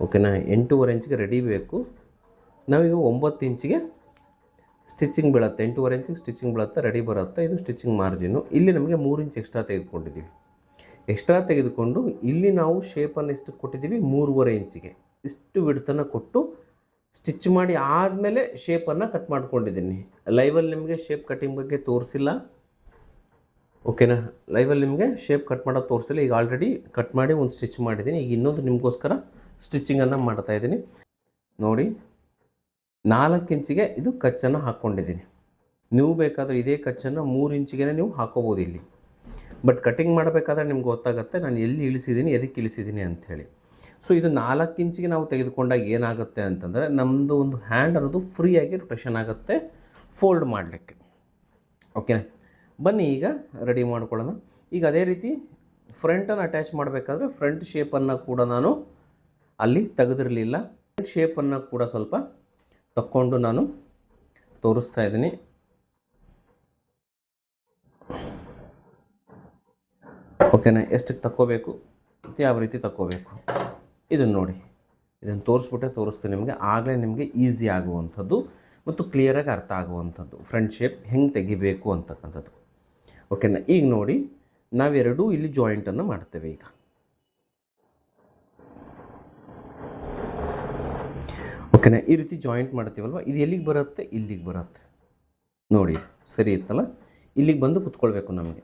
ಓಕೆನಾ. 8.5 ಇಂಚಿಗೆ ರೆಡಿ ಬೇಕು. ನಾವೀಗ 9 ಇಂಚಿಗೆ ಸ್ಟಿಚಿಂಗ್ ಬೀಳುತ್ತೆ, 8.5 ಇಂಚಿಗೆ ಸ್ಟಿಚಿಂಗ್ ಬೀಳುತ್ತೆ, ರೆಡಿ ಬರುತ್ತೆ. ಇದು ಸ್ಟಿಚಿಂಗ್ ಮಾರ್ಜಿನ್ನು. ಇಲ್ಲಿ ನಮಗೆ 3 ಇಂಚ್ ಎಕ್ಸ್ಟ್ರಾ ತೆಗೆದುಕೊಂಡಿದ್ದೀವಿ. ಎಕ್ಸ್ಟ್ರಾ ತೆಗೆದುಕೊಂಡು ಇಲ್ಲಿ ನಾವು ಶೇಪನ್ನು ಎಷ್ಟು ಕೊಟ್ಟಿದ್ದೀವಿ, 3.5 ಇಂಚಿಗೆ ಇಷ್ಟು ವಿಡ್ತನ್ನು ಕೊಟ್ಟು ಸ್ಟಿಚ್ ಮಾಡಿ ಆದಮೇಲೆ ಶೇಪನ್ನು ಕಟ್ ಮಾಡ್ಕೊಂಡಿದ್ದೀನಿ. ಲೈವಲ್ಲಿ ನಿಮಗೆ ಶೇಪ್ ಕಟ್ಟಿಂಗ್ ಬಗ್ಗೆ ತೋರಿಸಿಲ್ಲ, ಓಕೆನಾ. ಲೈವಲ್ಲಿ ನಿಮಗೆ ಶೇಪ್ ಕಟ್ ಮಾಡೋದು ತೋರಿಸಿಲ್ಲ. ಈಗ ಆಲ್ರೆಡಿ ಕಟ್ ಮಾಡಿ ಒಂದು ಸ್ಟಿಚ್ ಮಾಡಿದ್ದೀನಿ. ಈಗ ಇನ್ನೊಂದು ನಿಮಗೋಸ್ಕರ ಸ್ಟಿಚಿಂಗನ್ನು ಮಾಡ್ತಾಯಿದ್ದೀನಿ ನೋಡಿ. 4 ಇಂಚಿಗೆ ಇದು ಕಚ್ಚನ್ನು ಹಾಕ್ಕೊಂಡಿದ್ದೀನಿ. ನೀವು ಬೇಕಾದರೆ ಇದೇ ಕಚ್ಚನ್ನು 3 ಇಂಚಿಗೆ ನೀವು ಹಾಕೋಬೋದು ಇಲ್ಲಿ. ಬಟ್ ಕಟಿಂಗ್ ಮಾಡಬೇಕಾದ್ರೆ ನಿಮ್ಗೆ ಗೊತ್ತಾಗುತ್ತೆ ನಾನು ಎಲ್ಲಿ ಇಳಿಸಿದ್ದೀನಿ, ಎದಕ್ಕೆ ಇಳಿಸಿದ್ದೀನಿ ಅಂಥೇಳಿ. ಸೊ ಇದು 4 ಇಂಚಿಗೆ ನಾವು ತೆಗೆದುಕೊಂಡಾಗ ಏನಾಗುತ್ತೆ ಅಂತಂದರೆ ನಮ್ಮದು ಒಂದು ಹ್ಯಾಂಡ್ ಅನ್ನೋದು ಫ್ರೀಯಾಗಿ ರೊಟೇಷನ್ ಆಗುತ್ತೆ ಫೋಲ್ಡ್ ಮಾಡಲಿಕ್ಕೆ. ಓಕೆ, ಬನ್ನಿ ಈಗ ರೆಡಿ ಮಾಡ್ಕೊಳ್ಳೋಣ. ಈಗ ಅದೇ ರೀತಿ ಫ್ರಂಟನ್ನು ಅಟ್ಯಾಚ್ ಮಾಡಬೇಕಾದ್ರೆ ಫ್ರಂಟ್ ಶೇಪನ್ನು ಕೂಡ ನಾನು ಅಲ್ಲಿ ತೆಗೆದಿರಲಿಲ್ಲ. ಫ್ರಂಟ್ ಶೇಪನ್ನು ಕೂಡ ಸ್ವಲ್ಪ ತಕ್ಕೊಂಡು ನಾನು ತೋರಿಸ್ತಾ ಇದ್ದೀನಿ. ಓಕೆನಾ, ಎಷ್ಟಕ್ಕೆ ತಕ್ಕೋಬೇಕು ಮತ್ತು ಯಾವ ರೀತಿ ತಕ್ಕೋಬೇಕು ಇದನ್ನು ನೋಡಿ. ಇದನ್ನು ತೋರಿಸ್ತೀನಿ ನಿಮಗೆ. ಆಗಲೇ ನಿಮಗೆ ಈಸಿ ಆಗುವಂಥದ್ದು ಮತ್ತು ಕ್ಲಿಯರಾಗಿ ಅರ್ಥ ಆಗುವಂಥದ್ದು ಫ್ರಂಟ್ ಶೇಪ್ ಹೆಂಗೆ ತೆಗಿಬೇಕು ಅಂತಕ್ಕಂಥದ್ದು. ಓಕೆನಾ, ಈಗ ನೋಡಿ ನಾವೆರಡೂ ಇಲ್ಲಿ ಜಾಯಿಂಟನ್ನು ಮಾಡ್ತೇವೆ. ಈಗ ಓಕೆನಾ, ಈ ರೀತಿ ಜಾಯಿಂಟ್ ಮಾಡ್ತೀವಲ್ವ, ಇದು ಎಲ್ಲಿಗೆ ಬರುತ್ತೆ, ಇಲ್ಲಿಗೆ ಬರುತ್ತೆ ನೋಡಿ. ಸರಿ ಇತ್ತಲ್ಲ, ಇಲ್ಲಿಗೆ ಬಂದು ಕುತ್ಕೊಳ್ಬೇಕು ನಮಗೆ.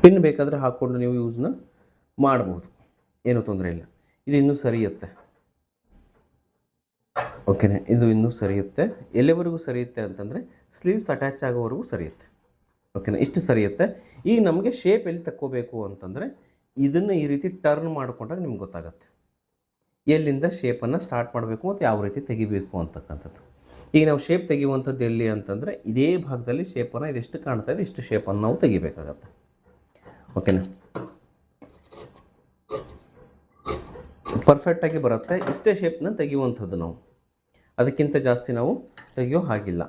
ಪಿನ್ ಬೇಕಾದರೆ ಹಾಕ್ಕೊಂಡು ನೀವು ಯೂಸ್ನ ಮಾಡ್ಬೋದು, ಏನೂ ತೊಂದರೆ ಇಲ್ಲ. ಇದು ಇನ್ನೂ ಸರಿಯುತ್ತೆ. ಓಕೆನಾ, ಇದು ಇನ್ನೂ ಸರಿಯುತ್ತೆ. ಎಲ್ಲಿವರೆಗೂ ಸರಿಯುತ್ತೆ ಅಂತಂದರೆ ಸ್ಲೀವ್ಸ್ ಅಟ್ಯಾಚ್ ಆಗೋವರೆಗೂ ಸರಿಯುತ್ತೆ. ಓಕೆನಾ, ಇಷ್ಟು ಸರಿಯುತ್ತೆ. ಈಗ ನಮಗೆ ಶೇಪ್ ಎಲ್ಲಿ ತಕ್ಕೋಬೇಕು ಅಂತಂದರೆ ಇದನ್ನು ಈ ರೀತಿ ಟರ್ನ್ ಮಾಡಿಕೊಂಡಾಗ ನಿಮ್ಗೆ ಗೊತ್ತಾಗುತ್ತೆ ಎಲ್ಲಿಂದ ಶೇಪನ್ನು ಸ್ಟಾರ್ಟ್ ಮಾಡಬೇಕು ಮತ್ತು ಯಾವ ರೀತಿ ತೆಗಿಬೇಕು ಅಂತಕ್ಕಂಥದ್ದು. ಈಗ ನಾವು ಶೇಪ್ ತೆಗೆಯುವಂಥದ್ದು ಎಲ್ಲಿ ಅಂತಂದರೆ ಇದೇ ಭಾಗದಲ್ಲಿ ಶೇಪನ್ನು ಇದೆಷ್ಟು ಕಾಣ್ತಾ ಇದೆ ಇಷ್ಟು ಶೇಪನ್ನು ನಾವು ತೆಗಿಬೇಕಾಗತ್ತೆ. ಓಕೆನಾ, ಪರ್ಫೆಕ್ಟಾಗಿ ಬರುತ್ತೆ. ಇಷ್ಟೇ ಶೇಪ್ನ ತೆಗೆಯುವಂಥದ್ದು ನಾವು, ಅದಕ್ಕಿಂತ ಜಾಸ್ತಿ ನಾವು ತೆಗೆಯೋ ಹಾಗಿಲ್ಲ.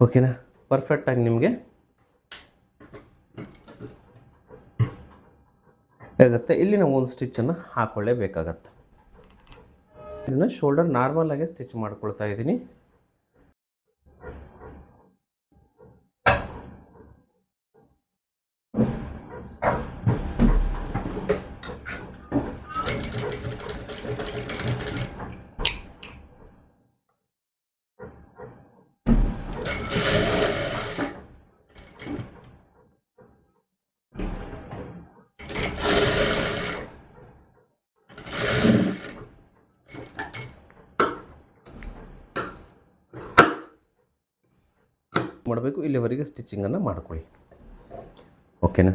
ಓಕೆನಾ, ಪರ್ಫೆಕ್ಟಾಗಿ ನಿಮಗೆ ಆಗುತ್ತೆ. ಇಲ್ಲಿ ನಾವು ಒಂದು ಸ್ಟಿಚ್ಚನ್ನು ಹಾಕ್ಕೊಳ್ಳೇಬೇಕಾಗತ್ತೆ. ಇದನ್ನು ಶೋಲ್ಡರ್ ನಾರ್ಮಲಾಗೆ ಸ್ಟಿಚ್ ಮಾಡ್ಕೊಳ್ತಾ ಇದ್ದೀನಿ. ಮಾಡಬೇಕು, ಇಲ್ಲಿವರೆಗೆ ಸ್ಟಿಚಿಂಗನ್ನು ಮಾಡ್ಕೊಳ್ಳಿ. ಓಕೆನಾ,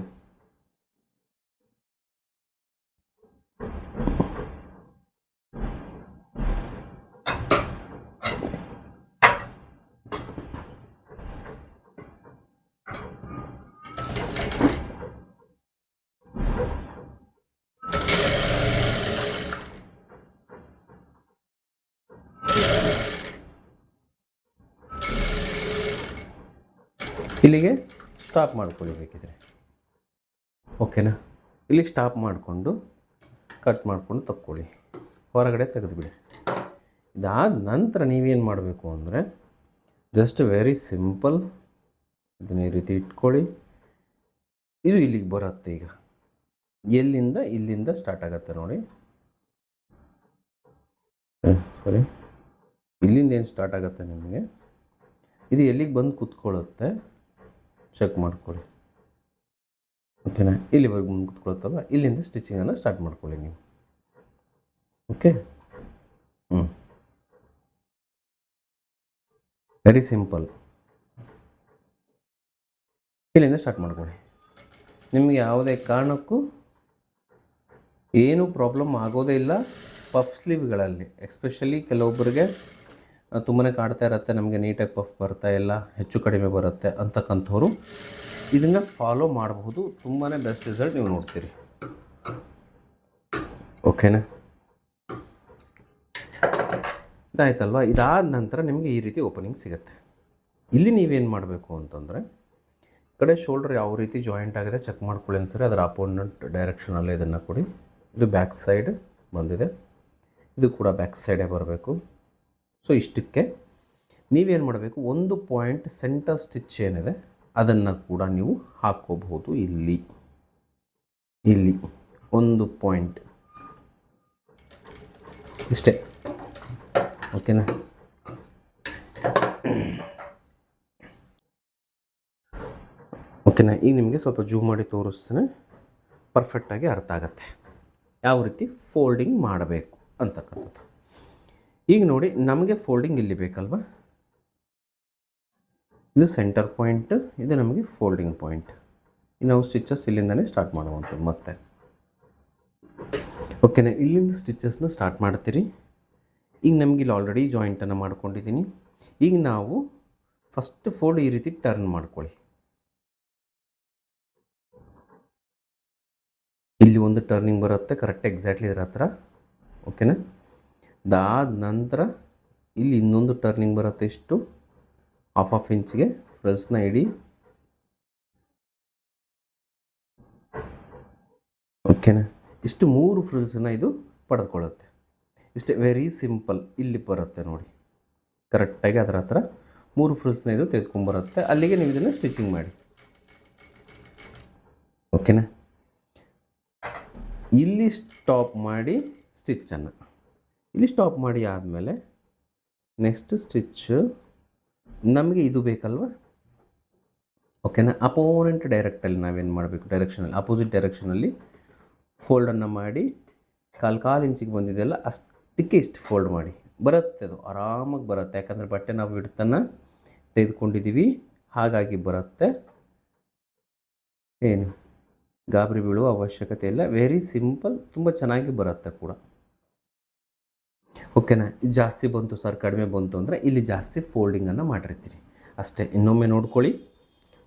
ಇಲ್ಲಿಗೆ ಸ್ಟಾಪ್ ಮಾಡ್ಕೊಳ್ಳಿ ಬೇಕಿದ್ರೆ. ಓಕೆನಾ, ಇಲ್ಲಿಗೆ ಸ್ಟಾಪ್ ಮಾಡಿಕೊಂಡು ಕಟ್ ಮಾಡಿಕೊಂಡು ತಕ್ಕೊಳ್ಳಿ, ಹೊರಗಡೆ ತೆಗೆದುಬಿಡಿ. ಇದಾದ ನಂತರ ನೀವೇನು ಮಾಡಬೇಕು ಅಂದರೆ ಜಸ್ಟ್ ವೆರಿ ಸಿಂಪಲ್ ಇದನ್ನ ಈ ರೀತಿ ಇಟ್ಕೊಳ್ಳಿ. ಇದು ಇಲ್ಲಿಗೆ ಬರುತ್ತೆ. ಈಗ ಎಲ್ಲಿಂದ ಇಲ್ಲಿಂದ ಸ್ಟಾರ್ಟ್ ಆಗುತ್ತೆ ನೋಡಿ. ಸರಿ, ಇಲ್ಲಿಂದ ಏನು ಸ್ಟಾರ್ಟ್ ಆಗುತ್ತೆ ನಿಮಗೆ, ಇದು ಎಲ್ಲಿಗೆ ಬಂದು ಕೂತ್ಕೊಳ್ಳುತ್ತೆ ಚೆಕ್ ಮಾಡ್ಕೊಳ್ಳಿ. ಓಕೆನಾ, ಇಲ್ಲಿವರೆಗೆ ಬಂದು ಕೂತ್ಕೊಳ್ತಲ್ಲ, ಇಲ್ಲಿಂದ ಸ್ಟಿಚಿಂಗನ್ನು ಸ್ಟಾರ್ಟ್ ಮಾಡ್ಕೊಳ್ಳಿ ನೀವು. Okay, very simple. ಇಲ್ಲಿಂದ ಸ್ಟಾರ್ಟ್ ಮಾಡ್ಕೊಳ್ಳಿ. ನಿಮಗೆ ಯಾವುದೇ ಕಾರಣಕ್ಕೂ ಏನೂ ಪ್ರಾಬ್ಲಮ್ ಆಗೋದೇ ಇಲ್ಲ ಪಫ್ ಸ್ಲೀವ್ಗಳಲ್ಲಿ. ಎಕ್ಸ್ಪೆಷಲಿ ಕೆಲವೊಬ್ಬರಿಗೆ ತುಂಬಾ ಕಾಡ್ತಾ ಇರುತ್ತೆ, ನಮಗೆ ನೀಟಾಗಿ ಪಫ್ ಬರ್ತಾ ಇಲ್ಲ, ಹೆಚ್ಚು ಕಡಿಮೆ ಬರುತ್ತೆ ಅಂತಕ್ಕಂಥವ್ರು ಇದನ್ನು ಫಾಲೋ ಮಾಡಬಹುದು. ತುಂಬಾ ಬೆಸ್ಟ್ ರಿಸಲ್ಟ್ ನೀವು ನೋಡ್ತೀರಿ. ಓಕೆನಾ? ಇದಾಯ್ತಲ್ವ. ಇದಾದ ನಂತರ ನಿಮಗೆ ಈ ರೀತಿ ಓಪನಿಂಗ್ ಸಿಗುತ್ತೆ. ಇಲ್ಲಿ ನೀವೇನು ಮಾಡಬೇಕು ಅಂತಂದರೆ, ಕಡೆ ಶೋಲ್ಡರ್ ಯಾವ ರೀತಿ ಜಾಯಿಂಟ್ ಆಗಿದೆ ಚೆಕ್ ಮಾಡ್ಕೊಳ್ಳಿ ಅನ್ಸರಿ. ಅದರ ಅಪೋನೆಂಟ್ ಡೈರೆಕ್ಷನಲ್ಲೇ ಇದನ್ನು ಕೊಡಿ. ಇದು ಬ್ಯಾಕ್ ಸೈಡ್ ಬಂದಿದೆ, ಇದು ಕೂಡ ಬ್ಯಾಕ್ ಸೈಡೇ ಬರಬೇಕು. ಸೊ ಇಷ್ಟಕ್ಕೆ ನೀವೇನು ಮಾಡಬೇಕು, ಒಂದು ಪಾಯಿಂಟ್ ಸೆಂಟರ್ ಸ್ಟಿಚ್ ಏನಿದೆ ಅದನ್ನು ಕೂಡ ನೀವು ಹಾಕ್ಕೋಬಹುದು. ಇಲ್ಲಿ ಒಂದು ಪಾಯಿಂಟ್ ಇಷ್ಟೇ. ಓಕೆನಾ? ಓಕೆನಾ? ಈಗ ನಿಮಗೆ ಸ್ವಲ್ಪ ಜೂಮ್ ಮಾಡಿ ತೋರಿಸ್ತೇನೆ, ಪರ್ಫೆಕ್ಟಾಗಿ ಅರ್ಥ ಆಗುತ್ತೆ ಯಾವ ರೀತಿ ಫೋಲ್ಡಿಂಗ್ ಮಾಡಬೇಕು ಅಂತಕ್ಕಂಥದ್ದು. ಈಗ ನೋಡಿ, ನಮಗೆ ಫೋಲ್ಡಿಂಗ್ ಇಲ್ಲಿ ಬೇಕಲ್ವ, ಇದು ಸೆಂಟರ್ ಪಾಯಿಂಟ್, ಇದು ನಮಗೆ ಫೋಲ್ಡಿಂಗ್ ಪಾಯಿಂಟ್. ನಾವು ಸ್ಟಿಚಸ್ ಇಲ್ಲಿಂದನೇ ಸ್ಟಾರ್ಟ್ ಮಾಡುವಂಥದ್ದು ಮತ್ತೆ. ಓಕೆನಾ? ಇಲ್ಲಿಂದ ಸ್ಟಿಚಸ್ನ ಸ್ಟಾರ್ಟ್ ಮಾಡ್ತೀರಿ. ಈಗ ನಮಗೆ ಇಲ್ಲಿ ಆಲ್ರೆಡಿ ಜಾಯಿಂಟನ್ನು ಮಾಡ್ಕೊಂಡಿದ್ದೀನಿ. ಈಗ ನಾವು ಫಸ್ಟ್ ಫೋಲ್ಡ್ ಈ ರೀತಿ ಟರ್ನ್ ಮಾಡ್ಕೊಳ್ಳಿ. ಇಲ್ಲಿ ಒಂದು ಟರ್ನಿಂಗ್ ಬರುತ್ತೆ ಕರೆಕ್ಟ್ ಎಕ್ಸಾಕ್ಟ್ಲಿ ಇದರ ಹತ್ರ. ಓಕೆನಾ? ಅದಾದ ನಂತರ ಇಲ್ಲಿ ಇನ್ನೊಂದು ಟರ್ನಿಂಗ್ ಬರುತ್ತೆ, ಇಷ್ಟು ಹಾಫ್ ಇಂಚ್ಗೆ ಫ್ರಿಲ್ಸ್ನ ಇಡಿ. ಓಕೆನಾ? ಇಷ್ಟು 3 ಫ್ರಿಲ್ಸನ್ನ ಇದು ಪಡೆದುಕೊಳ್ಳುತ್ತೆ. ಇಷ್ಟೇ, ವೆರಿ ಸಿಂಪಲ್. ಇಲ್ಲಿ ಬರುತ್ತೆ ನೋಡಿ ಕರೆಕ್ಟಾಗಿ ಅದರ ಹತ್ರ 3 ಫ್ರಿಲ್ಸ್ನ ಇದು ತೆಗೆದುಕೊಂಡ್ಬರುತ್ತೆ. ಅಲ್ಲಿಗೆ ನೀವು ಇದನ್ನು ಸ್ಟಿಚಿಂಗ್ ಮಾಡಿ. ಓಕೆನಾ? ಇಲ್ಲಿ ಸ್ಟಾಪ್ ಮಾಡಿ ಸ್ಟಿಚ್ಚನ್ನು ಇಲ್ಲಿ ಸ್ಟಾಪ್ ಮಾಡಿ ಆದಮೇಲೆ ನೆಕ್ಸ್ಟ್ ಸ್ಟಿಚ್ಚು ನಮಗೆ ಇದು ಬೇಕಲ್ವ. ಓಕೆನಾ? ಅಪೋನೆಂಟ್ ಡೈರೆಕ್ಟಲ್ಲಿ ನಾವೇನು ಮಾಡಬೇಕು, ಡೈರೆಕ್ಷನಲ್ಲಿ ಅಪೋಸಿಟ್ ಡೈರೆಕ್ಷನಲ್ಲಿ ಫೋಲ್ಡನ್ನು ಮಾಡಿ ಕಾಲು ಇಂಚಿಗೆ ಬಂದಿದೆಯಲ್ಲ ಅಷ್ಟಕ್ಕೆ ಇಷ್ಟು ಫೋಲ್ಡ್ ಮಾಡಿ. ಬರುತ್ತೆ, ಅದು ಆರಾಮಾಗಿ ಬರುತ್ತೆ. ಯಾಕಂದರೆ ಬಟ್ಟೆ ನಾವು ಹಿಡ್ತನ್ನು ತೆಗೆದುಕೊಂಡಿದ್ದೀವಿ, ಹಾಗಾಗಿ ಬರುತ್ತೆ. ಏನು ಗಾಬರಿ ಬೀಳುವ ಅವಶ್ಯಕತೆ ಇಲ್ಲ. ವೆರಿ ಸಿಂಪಲ್, ತುಂಬ ಚೆನ್ನಾಗಿ ಬರುತ್ತೆ ಕೂಡ. ಓಕೆನಾ? ಜಾಸ್ತಿ ಬಂತು ಸರ್, ಕಡಿಮೆ ಬಂತು ಅಂದರೆ ಇಲ್ಲಿ ಜಾಸ್ತಿ ಫೋಲ್ಡಿಂಗನ್ನು ಮಾಡಿರ್ತೀರಿ ಅಷ್ಟೇ. ಇನ್ನೊಮ್ಮೆ ನೋಡ್ಕೊಳ್ಳಿ,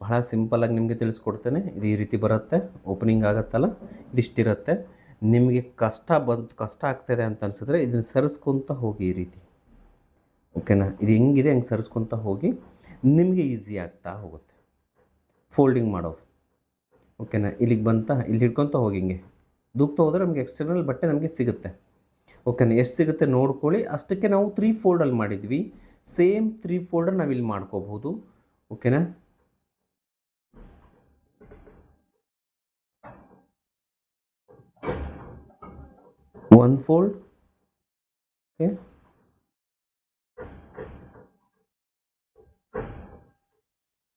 ಬಹಳ ಸಿಂಪಲ್ಲಾಗಿ ನಿಮಗೆ ತಿಳಿಸ್ಕೊಡ್ತೇನೆ. ಇದು ಈ ರೀತಿ ಬರುತ್ತೆ, ಓಪನಿಂಗ್ ಆಗುತ್ತಲ್ಲ, ಇದಿಷ್ಟಿರುತ್ತೆ. ನಿಮಗೆ ಕಷ್ಟ ಆಗ್ತಾಯಿದೆ ಅಂತ ಅನಿಸಿದ್ರೆ ಇದನ್ನು ಸರಿಸ್ಕೊತ ಹೋಗಿ ಈ ರೀತಿ. ಓಕೆನಾ? ಇದು ಹೆಂಗಿದೆ ಹಂಗೆ ಸರಿಸ್ಕೊತ ಹೋಗಿ, ನಿಮಗೆ ಈಸಿ ಆಗ್ತಾ ಹೋಗುತ್ತೆ ಫೋಲ್ಡಿಂಗ್ ಮಾಡೋದು. ಓಕೆನಾ? ಇಲ್ಲಿಗೆ ಇಲ್ಲಿ ಹಿಡ್ಕೊತ ಹೋಗಿ ಹಿಂಗೆ ದೂಕ್ತಾ ಹೋದರೆ ನಮಗೆ ಎಕ್ಸ್ಟರ್ನಲ್ ಬಟ್ಟೆ ನಮಗೆ ಸಿಗುತ್ತೆ. ಓಕೆನಾ? ಎಷ್ಟು ಸಿಗುತ್ತೆ ನೋಡ್ಕೊಳ್ಳಿ. ಅಷ್ಟಕ್ಕೆ ನಾವು 3 ಫೋಲ್ಡಲ್ಲಿ ಮಾಡಿದ್ವಿ, ಸೇಮ್ 3 ಫೋಲ್ಡರ್ ನಾವಿಲ್ಲಿ ಮಾಡ್ಕೋಬಹುದು. ಓಕೆನಾ? One fold. Okay,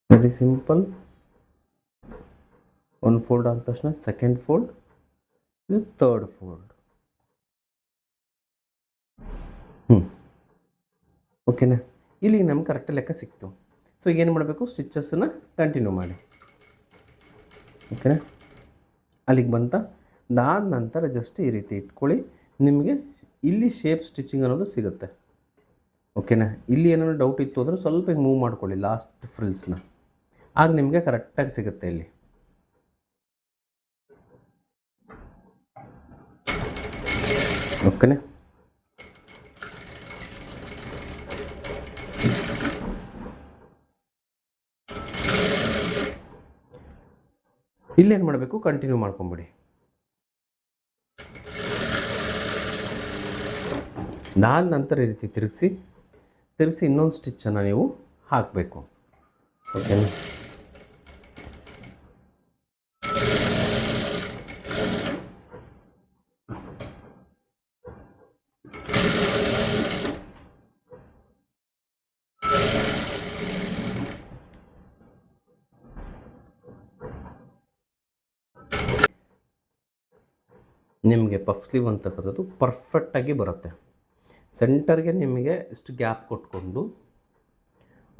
very simple. ಒಂದು ಫೋಲ್ಡ್ ಆದ ತಕ್ಷಣ ಸೆಕೆಂಡ್ ಫೋಲ್ಡ್, ಇದು ಥರ್ಡ್ ಫೋಲ್ಡ್. ಓಕೆನಾ? ಇಲ್ಲಿ ನಮ್ಗೆ ಕರೆಕ್ಟ್ ಲೆಕ್ಕ ಸಿಕ್ತು. ಸೊ ಏನು ಮಾಡಬೇಕು, ಸ್ಟಿಚಸ್ಸನ್ನು ಕಂಟಿನ್ಯೂ ಮಾಡಿ. ಓಕೆನಾ? ಅಲ್ಲಿಗೆ ಅದಾದ ನಂತರ ಜಸ್ಟ್ ಈ ರೀತಿ ಇಟ್ಕೊಳ್ಳಿ. ನಿಮಗೆ ಇಲ್ಲಿ ಶೇಪ್ ಸ್ಟಿಚಿಂಗ್ ಅನ್ನೋದು ಸಿಗುತ್ತೆ. ಓಕೆನಾ? ಇಲ್ಲಿ ಏನಾದರೂ ಡೌಟ್ ಇತ್ತು ಅಂದರೆ ಸ್ವಲ್ಪ ಹಿಂಗೆ ಮೂವ್ ಮಾಡ್ಕೊಳ್ಳಿ ಲಾಸ್ಟ್ ಫ್ರಿಲ್ಸ್ನ, ಆಗ ನಿಮಗೆ ಕರೆಕ್ಟಾಗಿ ಸಿಗುತ್ತೆ ಇಲ್ಲಿ. ಓಕೆನಾ? ಇಲ್ಲೇನು ಮಾಡಬೇಕು, ಕಂಟಿನ್ಯೂ ಮಾಡ್ಕೊಂಬಿಡಿ. ಅದಾದ ನಂತರ ಈ ರೀತಿ ತಿರುಗಿಸಿ ಇನ್ನೊಂದು ಸ್ಟಿಚ್ಚನ್ನು ನೀವು ಹಾಕಬೇಕು. ಓಕೆನಾ? ನಿಮಗೆ ಪಫ್ ಸ್ಲೀವ್ ಅಂತಕ್ಕಂಥದ್ದು ಪರ್ಫೆಕ್ಟಾಗಿ ಬರುತ್ತೆ. ಸೆಂಟರ್ಗೆ ನಿಮಗೆ ಇಷ್ಟು ಗ್ಯಾಪ್ ಕೊಟ್ಕೊಂಡು,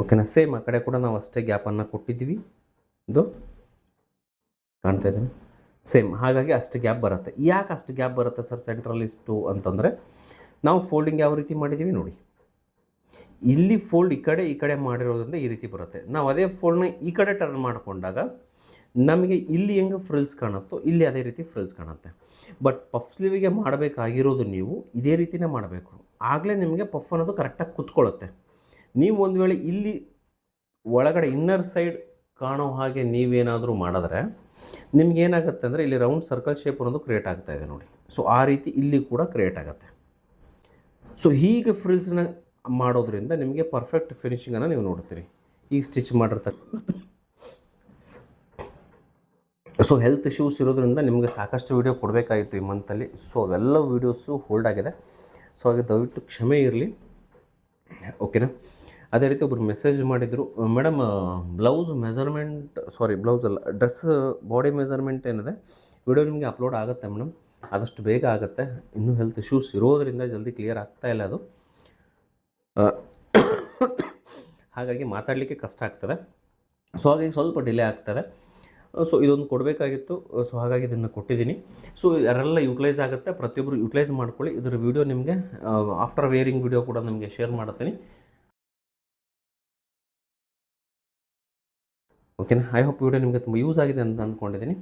ಓಕೆನಾ? ಸೇಮ್ ಆ ಕಡೆ ಕೂಡ ನಾವು ಅಷ್ಟೇ ಗ್ಯಾಪನ್ನು ಕೊಟ್ಟಿದ್ದೀವಿ. ಇದು ಕಾಣ್ತಾ ಇದ್ದೀನಿ, ಸೇಮ್. ಹಾಗಾಗಿ ಅಷ್ಟು ಗ್ಯಾಪ್ ಬರುತ್ತೆ. ಯಾಕೆ ಅಷ್ಟು ಗ್ಯಾಪ್ ಬರುತ್ತೆ ಸರ್ ಸೆಂಟ್ರಲ್ಲಿ ಇಷ್ಟು ಅಂತಂದರೆ, ನಾವು ಫೋಲ್ಡಿಂಗ್ ಯಾವ ರೀತಿ ಮಾಡಿದ್ದೀವಿ ನೋಡಿ. ಇಲ್ಲಿ ಫೋಲ್ಡ್ ಈ ಕಡೆ ಮಾಡಿರೋದ್ರಿಂದ ಈ ರೀತಿ ಬರುತ್ತೆ. ನಾವು ಅದೇ ಫೋಲ್ಡ್ನ ಈ ಕಡೆ ಟರ್ನ್ ಮಾಡಿಕೊಂಡಾಗ ನಮಗೆ ಇಲ್ಲಿ ಹೆಂಗೆ ಫ್ರಿಲ್ಸ್ ಕಾಣುತ್ತೋ ಇಲ್ಲಿ ಅದೇ ರೀತಿ ಫ್ರಿಲ್ಸ್ ಕಾಣುತ್ತೆ. ಬಟ್ ಪಫ್ ಸ್ಲೀವಿಗೆ ಮಾಡಬೇಕಾಗಿರೋದು ನೀವು ಇದೇ ರೀತಿಯೇ ಮಾಡಬೇಕು. ಆಗಲೇ ನಿಮಗೆ ಪಫ್ ಅನ್ನೋದು ಕರೆಕ್ಟಾಗಿ ಕುತ್ಕೊಳ್ಳುತ್ತೆ. ನೀವು ಒಂದು ವೇಳೆ ಇಲ್ಲಿ ಒಳಗಡೆ ಇನ್ನರ್ ಸೈಡ್ ಕಾಣೋ ಹಾಗೆ ನೀವೇನಾದರೂ ಮಾಡಿದ್ರೆ ನಿಮ್ಗೇನಾಗುತ್ತೆ ಅಂದರೆ ಇಲ್ಲಿ ರೌಂಡ್ ಸರ್ಕಲ್ ಶೇಪ್ ಅನ್ನೋದು ಕ್ರಿಯೇಟ್ ಆಗ್ತಾಯಿದೆ ನೋಡಿ. ಸೊ ಆ ರೀತಿ ಇಲ್ಲಿ ಕೂಡ ಕ್ರಿಯೇಟ್ ಆಗುತ್ತೆ. ಸೊ ಹೀಗೆ ಫ್ರಿಲ್ಸ್ನ ಮಾಡೋದ್ರಿಂದ ನಿಮಗೆ ಪರ್ಫೆಕ್ಟ್ ಫಿನಿಶಿಂಗನ್ನು ನೀವು ನೋಡ್ತೀರಿ. ಈಗ ಸ್ಟಿಚ್ ಮಾಡಿರ್ತಕ್ಕ ಸೊ ಹೆಲ್ತ್ ಇಶ್ಯೂಸ್ ಇರೋದ್ರಿಂದ ನಿಮಗೆ ಸಾಕಷ್ಟು ವೀಡಿಯೋ ಕೊಡಬೇಕಾಗಿತ್ತು ಈ ಮಂತಲ್ಲಿ. ಸೊ ಅವೆಲ್ಲ ವೀಡಿಯೋಸು ಹೋಲ್ಡ್ ಆಗಿದೆ. ಸೊ ಹಾಗೆ ದಯವಿಟ್ಟು ಕ್ಷಮೆ ಇರಲಿ, ಓಕೆನಾ. ಅದೇ ರೀತಿ ಒಬ್ಬರು ಮೆಸೇಜ್ ಮಾಡಿದರು, ಮೇಡಮ್ ಬ್ಲೌಸ್ ಮೆಜರ್ಮೆಂಟ್ ಬ್ಲೌಸ್ ಅಲ್ಲ, ಡ್ರೆಸ್ ಬಾಡಿ ಮೆಜರ್ಮೆಂಟ್ ಏನಿದೆ ವಿಡಿಯೋ ನಿಮಗೆ ಅಪ್ಲೋಡ್ ಆಗುತ್ತೆ ಮೇಡಮ್, ಆದಷ್ಟು ಬೇಗ ಆಗುತ್ತೆ. ಇನ್ನೂ ಹೆಲ್ತ್ ಇಶ್ಯೂಸ್ ಇರೋದರಿಂದ ಜಲ್ದಿ ಕ್ಲಿಯರ್ ಆಗ್ತಾಯಿಲ್ಲ ಅದು, ಹಾಗಾಗಿ ಮಾತಾಡಲಿಕ್ಕೆ ಕಷ್ಟ ಆಗ್ತದೆ. ಸೊ ಹಾಗಾಗಿ ಸ್ವಲ್ಪ ಡಿಲೇ ಆಗ್ತದೆ. ಸೊ ಇದೊಂದು ಕೊಡಬೇಕಾಗಿತ್ತು. ಸೊ ಹಾಗಾಗಿ ಇದನ್ನು ಕೊಟ್ಟಿದ್ದೀನಿ. ಸೊ ಯಾರೆಲ್ಲ ಯೂಟಿಲೈಸ್ ಆಗುತ್ತೆ ಪ್ರತಿಯೊಬ್ಬರು ಯೂಟಿಲೈಸ್ ಮಾಡ್ಕೊಳ್ಳಿ. ಇದರ ವಿಡಿಯೋ ನಿಮಗೆ ಆಫ್ಟರ್ ವೇರಿಂಗ್ ವಿಡಿಯೋ ಕೂಡ ನಿಮಗೆ ಶೇರ್ ಮಾಡ್ತೀನಿ, ಓಕೆನಾ. ಐ ಹೋಪ್ ವಿಡಿಯೋ ನಿಮಗೆ ತುಂಬ ಯೂಸ್ ಆಗಿದೆ ಅಂತ ಅಂದ್ಕೊಂಡಿದ್ದೀನಿ.